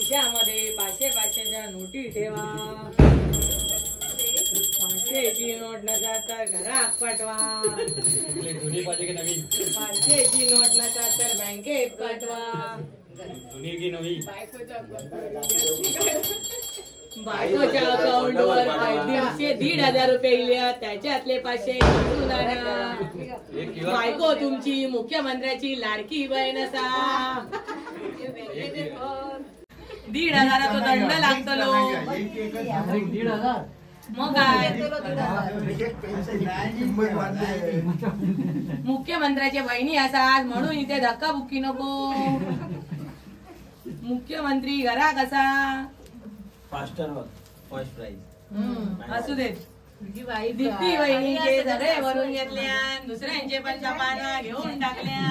खिशामध्ये 500च्या नोटी ठेवा. 500ची नोट नका तर घरात पाठवा. 500ची नोट नका तर बँकेत पाठवा. बायकोच्या अकाउंटवर 1,500 रुपये इल्या त्याच्यातले 500 काढून आणा. बायको तुमची मुख्यमंत्र्याची लाडकी बहीण असा. 1,500 तो दंड लागतलो. मग काय मुख्यमंत्र्याच्या बहिणी असात म्हणून इथे धक्काबुक्की नको. मुख्यमंत्री घरा कसा फर्स्ट प्राइज असू देत. दीप्ती बहिणीचे सगळे भरून घेतल्या. दुसऱ्यांचे पण पाना घेऊन टाकल्या.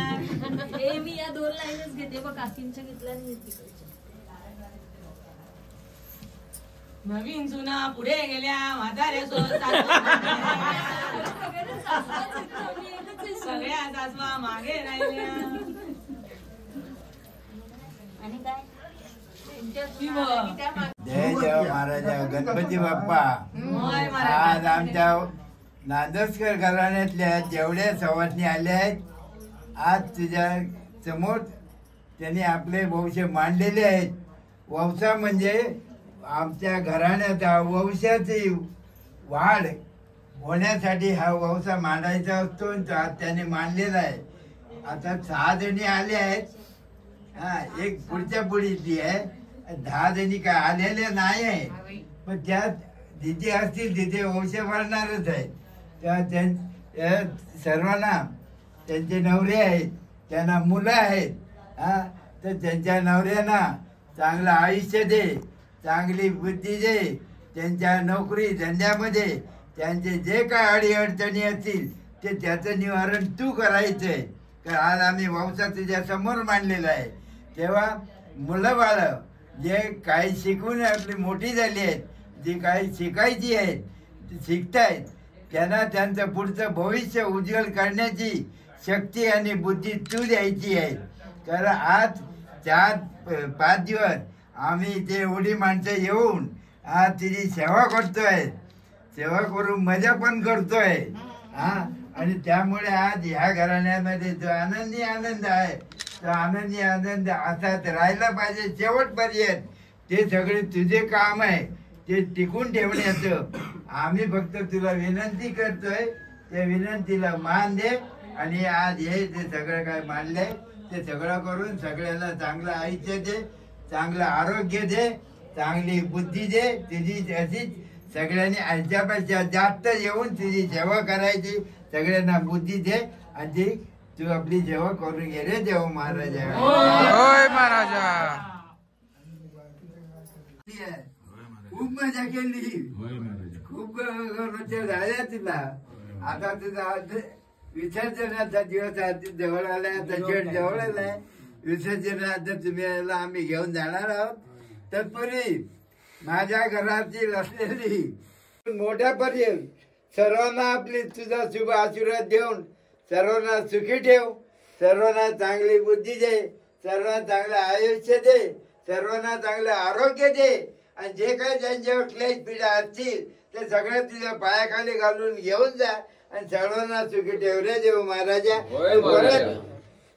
मी या 2 लाईनच घेते बघ. काकींच्या घेतल्या. नवीन सुना पुढे गेल्या. म्हातारे सगळ्या सासवा मागे राहिल्या. आणि काय जय जय महाराजा गणपती बाप्पा. आज आमच्या नादस्कर घराण्यातल्या जेवढ्या सवासणी आल्या आहेत आज तुझ्या समोर त्यांनी आपले वंश मांडलेले आहेत. वंशा म्हणजे आमच्या घराण्याचा वंशाची वाढ होण्यासाठी हा वंशा मांडायचा असतो. त्याने मांडलेला आहे. आता 6 जणी आले आहेत. हा एक पुढच्या पुढीची आहे. 10 जणी काय आलेल्या नाही आहे. पण त्यात जिथे असतील तिथे वंश वाढणारच आहे. त्या सर्वांना त्यांचे नवरे आहेत. त्यांना मुलं आहेत. हा तर त्यांच्या नवऱ्यांना चांगलं आयुष्य दे. चांगली बुद्धी दे. त्यांच्या नोकरी धंद्यामध्ये त्यांचे जे काय अडीअडचणी असतील ते त्याचं निवारण तू करायचं आहे. कारण आज आम्ही वंशा तुझ्या समोर मांडलेला आहे. तेव्हा मुलं बाळं जे काही शिकून आपली मोठी झाली आहेत, जी काही शिकायची आहेत ती शिकतायत, त्यांना त्यांचं पुढचं भविष्य उज्ज्वल करण्याची शक्ती आणि बुद्धी तू द्यायची आहे. कारण आज 4-5 दिवस आम्ही ते एवढी माणसं येऊन आज तिची सेवा करतोय. सेवा करून मजा पण करतोय. हा आणि त्यामुळे आज ह्या घराण्यामध्ये जो आनंदी आनंद आहे तो आनंदी आनंद असाच राहिला पाहिजे शेवटपर्यंत. ते सगळे तुझे काम आहे ते टिकून ठेवण्याचं. आम्ही फक्त तुला विनंती करतोय. त्या विनंतीला मान दे. आणि आज हे जे सगळं काय मांडलंय ते सगळं करून सगळ्यांना चांगलं आयुष्य दे. चांगलं आरोग्य दे. चांगली बुद्धी दे. तुझी अशीच सगळ्यांनी ह्याच्यापेक्षा जास्त येऊन तुझी सेवा करायची. सगळ्यांना बुद्धी दे. आणि तू आपली सेवा करून घे रे देव महाराजा. होय महाराजा. खूप मजा केली. खूप झाल्या तुला. आता तुझा विसर्जनाचा दिवस जवळ आलाय. आता शेट जवळ आलाय. विसर्जनाचा तुम्ही आम्ही घेऊन जाणार आहोत. तत्पूर्वी माझ्या घरातील असलेली मोठ्यापर्यंत सर्वांना आपली तुझा शुभ आशीर्वाद देऊन सर्वांना सुखी ठेव. सर्वांना चांगली बुद्धी दे. सर्वांना चांगलं आयुष्य दे. सर्वांना चांगलं आरोग्य दे. आणि जे काही त्यांच्यावर क्लेश पीडा असतील ते सगळं तुझ्या पायाखाली घालून घेऊन जा. आणि सर्वांना सुखी ठेव रे देव महाराजा. परत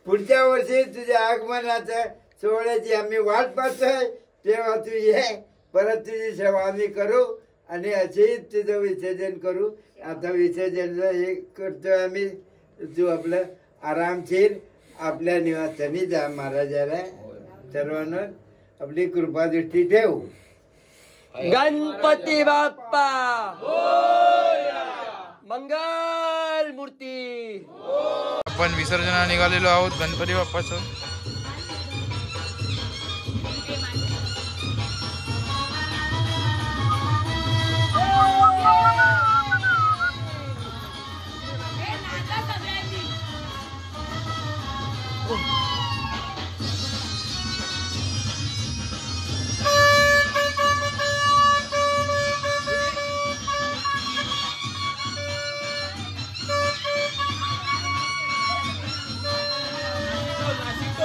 पुढच्या वर्षी तुझ्या आगमनाच्या सोहळ्याची आम्ही वाट पाहतोय. तेव्हा तू ये. परत तुझी सेवा आम्ही करू आणि असेही तुझं विसर्जन करू. आता विसर्जनला हे करतोय आम्ही. तू आपलं आरामशीर आपल्या निवासाने जा महाराजाला. सर्वांना आपली कृपादृष्टी ठेव. गणपती बाप्पा मंगल मूर्ती. आपण विसर्जनाला निघालेलो आहोत गणपती बाप्पाचं. नाशिक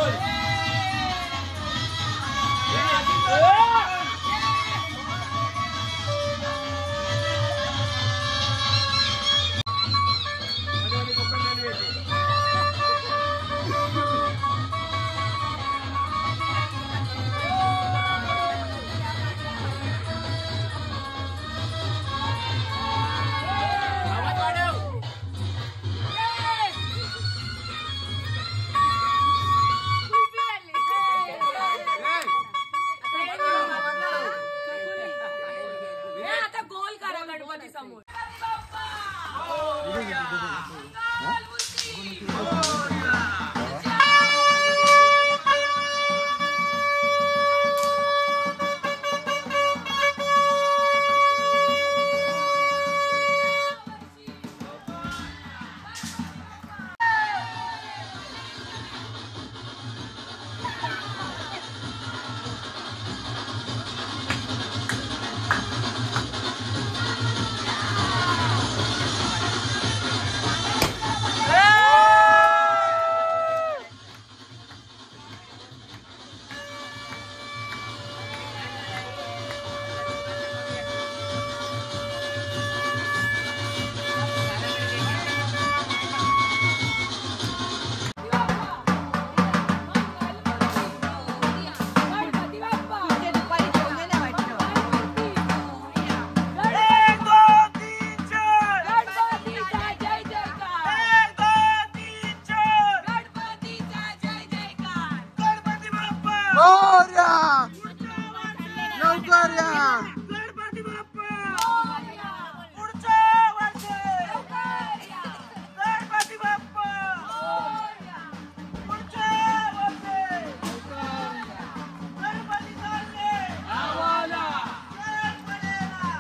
मोरया लवकर या गणपती बाप्पा पुढच्या वर्षी गणपती बाप्पा पुढच्या वर्षी गणपती चालले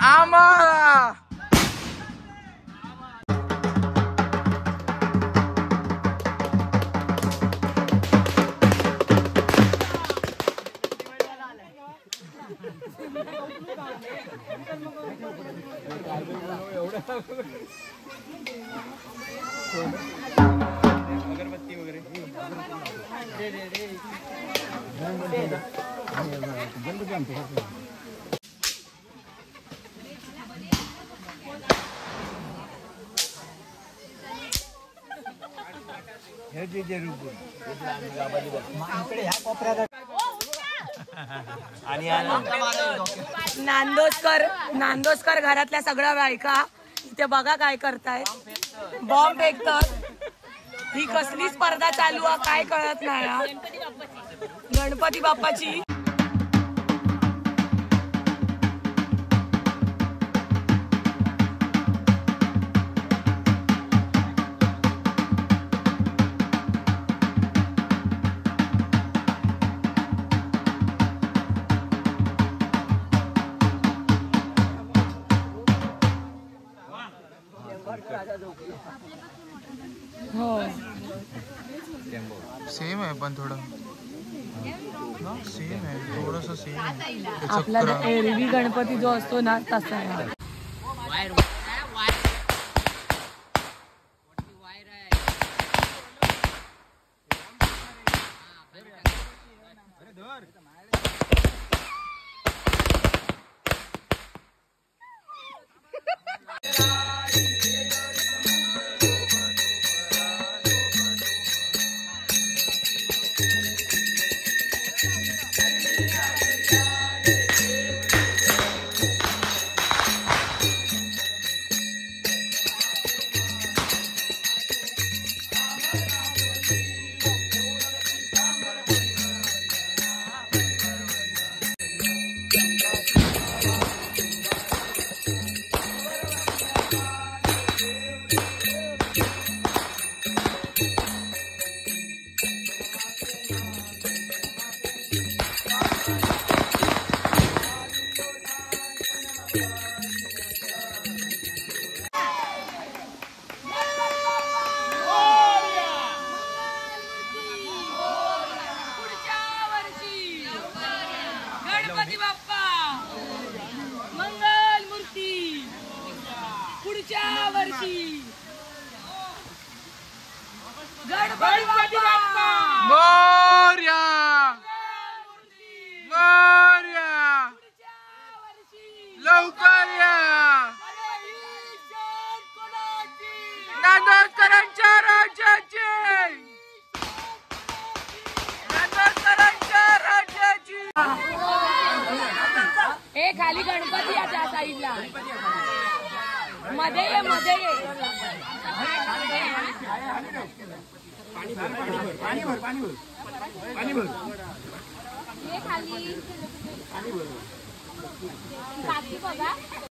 आम्हाला अगरबत्ती वगैरे नांदोसकर घरातल्या सगळ्या बायका इथे बघा काय करताय बॉम्ब फेकतात ही कसली स्पर्धा चालू आहे काय कळत नाही हा. गणपती बाप्पाची सेम आहे पण थोडं सेम आहे थोडस सेम आहे आपला एरवी गणपती जो असतो ना तसा आहे गणपती बाप्पा मंगल मूर्ती पुढच्या वर्षी गणपती बाप्पा मोरया मोरया लवकर या नांदोदकरांच्या राज्याची नांदोदकरांच्या राज्याची ए खाली गणपती आहे त्या साईडला मध्ये ये मध्ये ये खाली